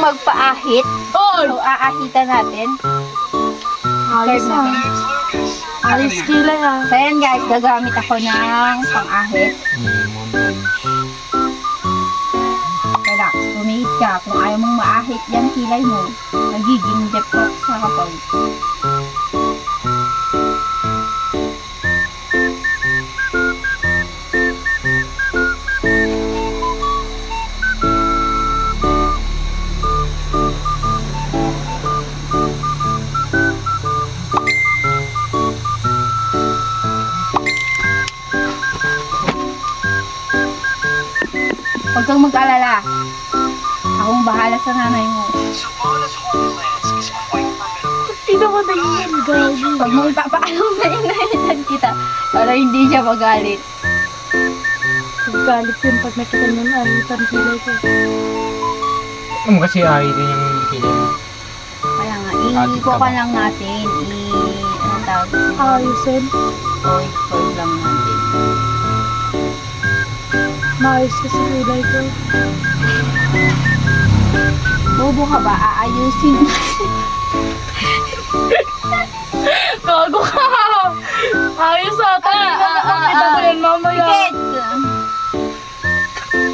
magpaahit. So, aahitan natin. Ayos na. Ayos kilay ah. So, ayan guys, gagamit ako ng pang-ahit. Relax, pumihit ka. Kung ayaw mong maahit yung kilay mo, nagiging defrost sa kapag. Huwag kang mag-alala. Akong bahala sa nanay mo. Hindi naman na yun, guys. Huwag mo ipapaalam na inahitan kita para hindi siya magalit. Galit yun pag nakita niyo na ahitan kilay ko. Kasi ahitin yung kilay mo. Kaya nga, i-ko ka lang natin. Anong tawag? Ayusin. I-curve lang natin. Maayos kasi kilay ko. Bobo ka ba? Aayusin mo. Gago ka! Ayos ata! Kita ko yan mamaya. Pikit!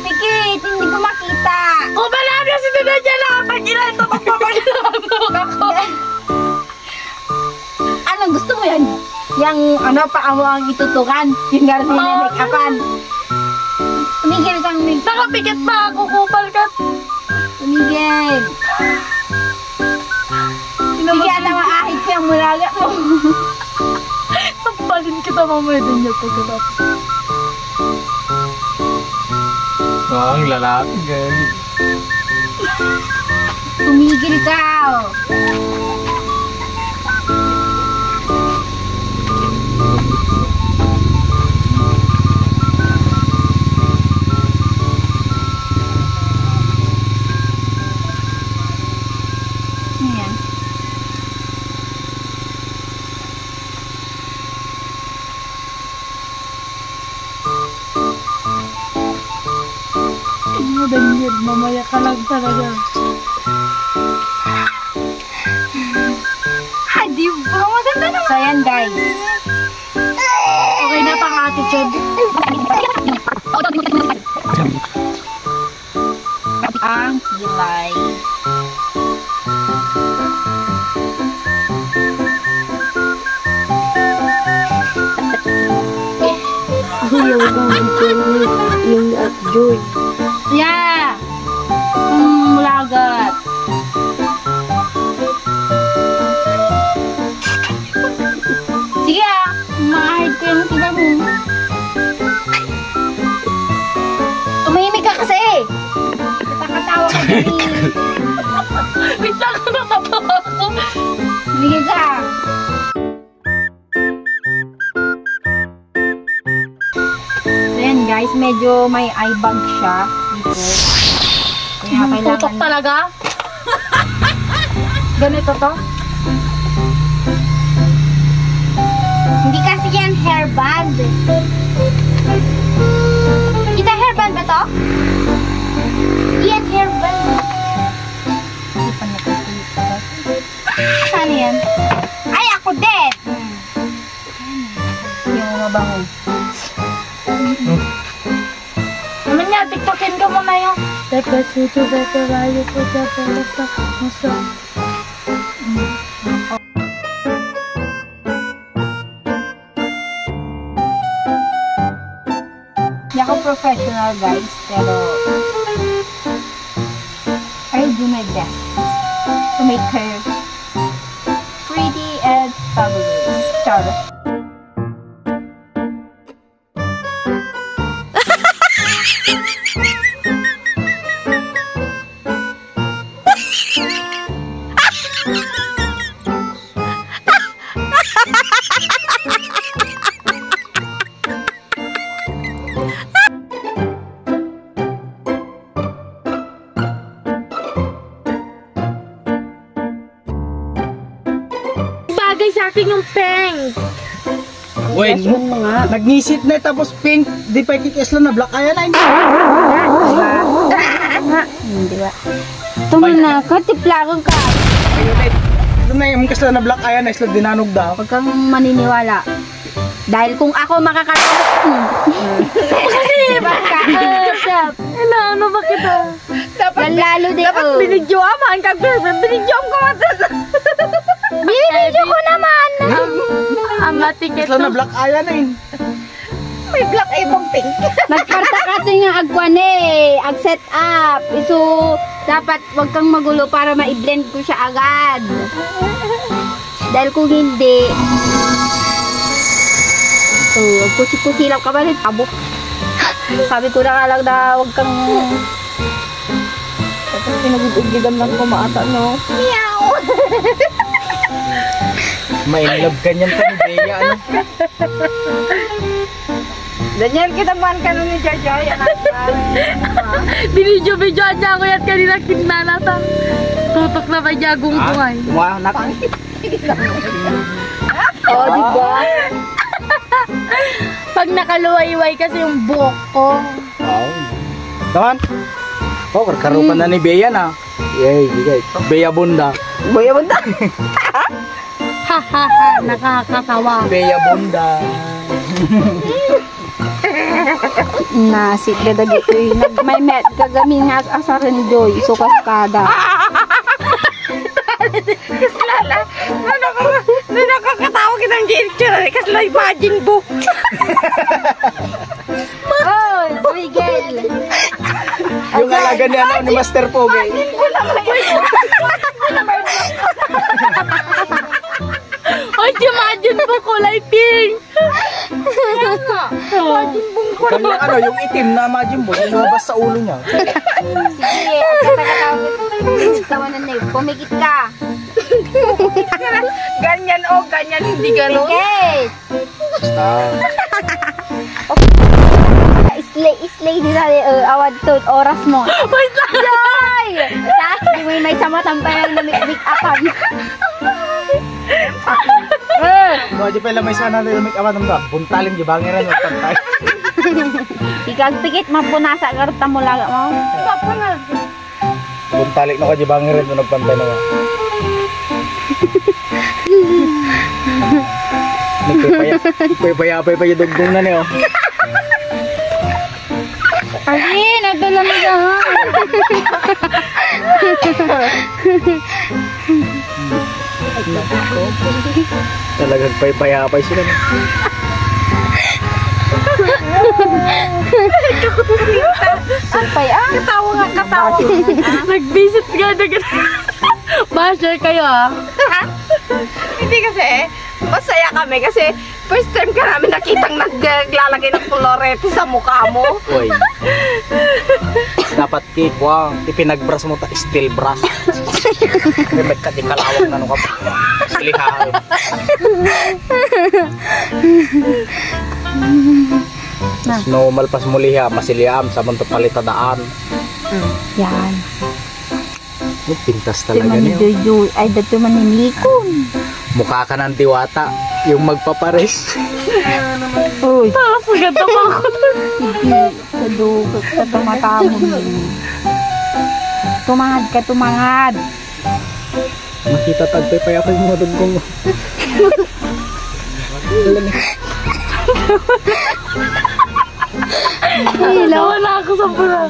Pikit! Hindi ko makita! Kung malami yung sinunod niya lang! Pag-ilay ito, magpapaginagamok ako! Anong gusto mo yan? Yang ano, paa mo ang itutukan? Yung gano'n make-upan? Tumigil kang make-up. Nakapikit pa ako! Kupal ka! Tumigil! Sige, ata maahit ko yung mulaga mo. Sampalin kita mamaya din niya pagkatapos. Ang lalaki, guys. Tumigil ka! Ayan. Ano Daniel, mamaya ka lang talaga. Di ba? Maganda naman. So, ayan guys. Okay na pang attitude. Ang kilay. Ayaw kang yung at joy. Yeah! Mulagat. Sige ah, maahid ko yung kilay mo. Tumahimik ka kasi! Katawa ka din eh. Wait lang ako natatawa ako. Sige ka! Ayan guys, medyo may eye bag siya dito. Kaya Tutok kailangan... talaga? Ganito to? Hindi kasi yan hairband. Kita hairband ba to? Hindi yan hairband. Hindi pa nakikita. Saan yan? Ay, ako din! Yung mabango. Naman niya, tiktokin ka muna yung Teka, sito, teka, rayo ko, teka, teka, musta. Hindi ako professional guys, pero I'll do my best to make her pretty and fabulous. Char. Bagay sa akin yung pink. Wait, nag-ngisit na tapos pink, di pa kikis lang na black. Ayan na, Hindi ba? Tuman na ka, tiplagan ka. Ayun eh. Doon na yung kasla na black eye na isla dinanog daw. Huwag kang maniniwala. Dahil kung ako makakatulog, kasi makakausap. Ano ba kita? Dapat lalo din. Dapat binidyo aman ka, binidyo ko matan. Binidyo ko naman. Ang atiket Isla na black eye na yun. may black eye pang pink. Nagparta ka ito nga agwan eh. Ag-set up. So, dapat wag kang magulo para ma-blend ko siya agad. Dahil kung hindi, kusi-kusilaw ka ba rin? Abo. Sabi ko na nga lang na wag kang pinag-ugidan lang kumaata, no? Meow! Mainlove ka niyan pa ni Bea, ano? Daniel, kita man ka nun ni Jojoy. Binidyo-bidyoan niya ako yan kanina kinanata. Tutok na ba jagong ko ay. Wow, nak. Oo, diba? Pag nakaluwayway kasi yung buhok ko. Wow. Taman. Oh, karkarupan na ni Bea na. Yay, bigay. Bea Bunda. Boya mo na. Ha ha ha, nakakatawa. Bea Bunda. Nasit dadagi ko eh. May met kagami nga asaran doy. So kaskada. Kaslala, nakakatawa kitang picture. Kasla imagine book. Oh, Miguel. Yung alaga niya ano, ni Master Pogi. Ay, imagine book kulay pink. Kanyang ano, yung itim na Majin Buu, yung lumabas sa ulo niya. Sige, tawanan na yun. Pumikit ka. Ganyan ganyan, hindi gano'n. Pumikit. Ah. Islay nila awad to oras mo. Wait lang. Joy! Tapos may sama tampay na make upan. Mga di pala may sana na yung make-up ng ba? Buntaling di bangiran ng pantay. Ikag pikit mapunasa karta mo laga mo. Papanag. Buntalik na ka di bangiran ng pantay na ba? Nagpapayapay pa yung dugdong na niyo. Ay, nagdala mo dyan. Talagang payapay sila. Supay ah. Katawa. Nag-visit nga na Basher kayo ah. Hindi kasi, masaya kami kasi first time ka namin nakitang naglalagay ng kolorete sa mukha mo. Uy. Dapat cake, wow. Ipinag-brush mo ta, steel brush. May ka di kalawang na nung ka. Silihan. No, malpas muli ha, masiliam sa manto palitadaan. Yan. Pintas Ito talaga man niyo. ni ay dato man ni Nikon. Mukha ka ng diwata, yung magpapares. Uy, Tapos ganda pa ako. hindi. Sa dugot, sa tumatamo din. Tumangad ka, tumangad. Makita tagpay pa yung mga dugong mo. Hello? Wala ako sa pula.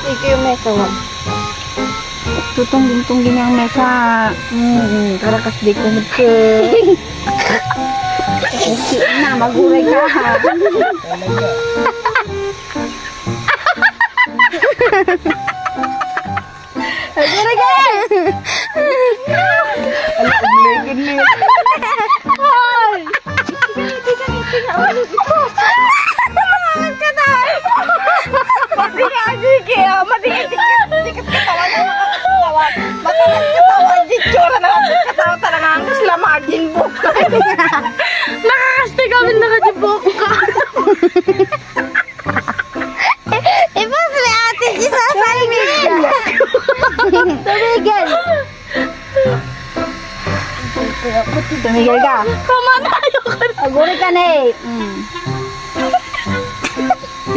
Ito yung mesa mo. Tutungging-tungging ang mesa. Karakas di ko nagke. Okay na, maguray ka ha. Maguray ka! Umligin niya. Hoy! Madikit katawa na nakakatawa. Matalag katawa, di tsura na katawa talaga ang kasla Majin Buu. Nakakaste kami nakajibok ka. Ibas may ate isa sa Miguel! Tumigil! Tumigil ka! Tama na ayoko na. Aguri ka na eh!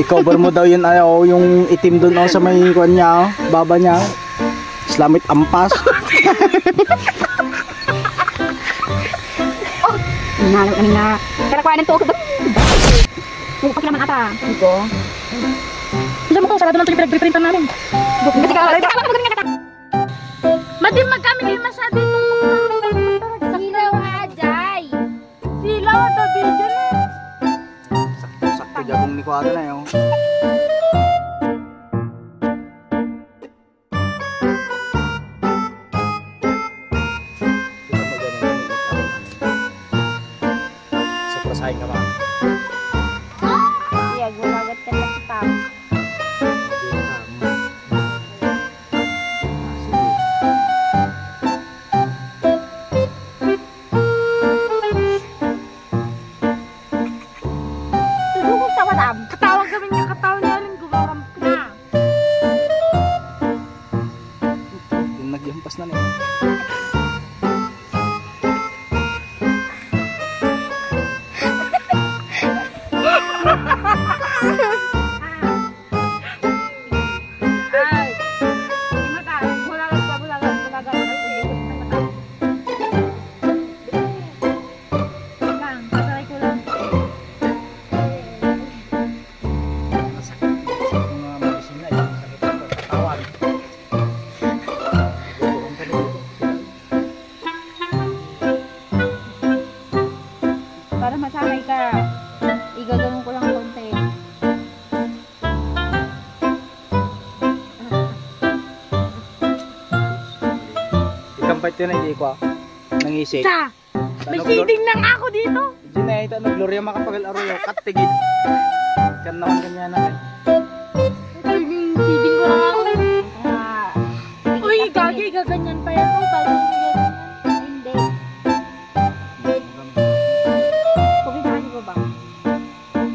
I-cover mo daw yun, yung itim doon sa may kuwan niya, baba niya. Islamit ampas. Nalo ka na. Kaya kuha nito. Mukha naman ata. Ito. Diyan mo ko, sarado lang ito yung pinag-reprintan namin. Kasi ka, Madim magkami kayo masyado itong Silaw ajay. silaw at video na. Sakto jabong ni kuwata na yun. Suprasahin ka ba? Iya, gulagat ka lang kita. Tudukot sa wadam. Katawag kami niya, katawag niya rin, gumaramp na. Yung nagyampas na niya. Ay, mata, bulagat pa, bulagat. Lang, pasaray ko lang. Masakit yung mga medicine na yun. Sakit ang katawan. Para masanay ka. Igagawin ko lang konti. Ikampay ito na hindi ko nangisik. Sa, may seeding nang ako dito. Diyan na ito, Gloria makapagal-aro yung katigid. Kan naman ganyan na. Yung seeding ko lang ako. Ah, Uy, gagi, gaganyan pa yan. Uy, bago yung gaganyan. hindi. Kumita ka di ba ba?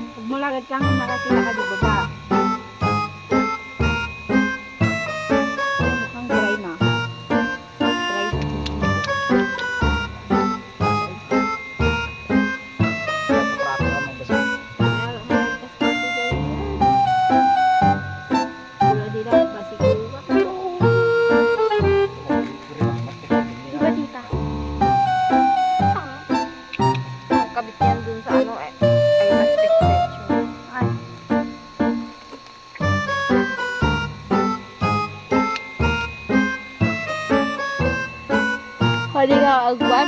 Pag mulagat kang nakakita ka di ba ba? Mukhang dry na. Dry na. Wala din ako kasi kuha. Diba tita? Kabit yan dun sa ano eh. Ay, plastic extension. Ay. Hali ka agwan?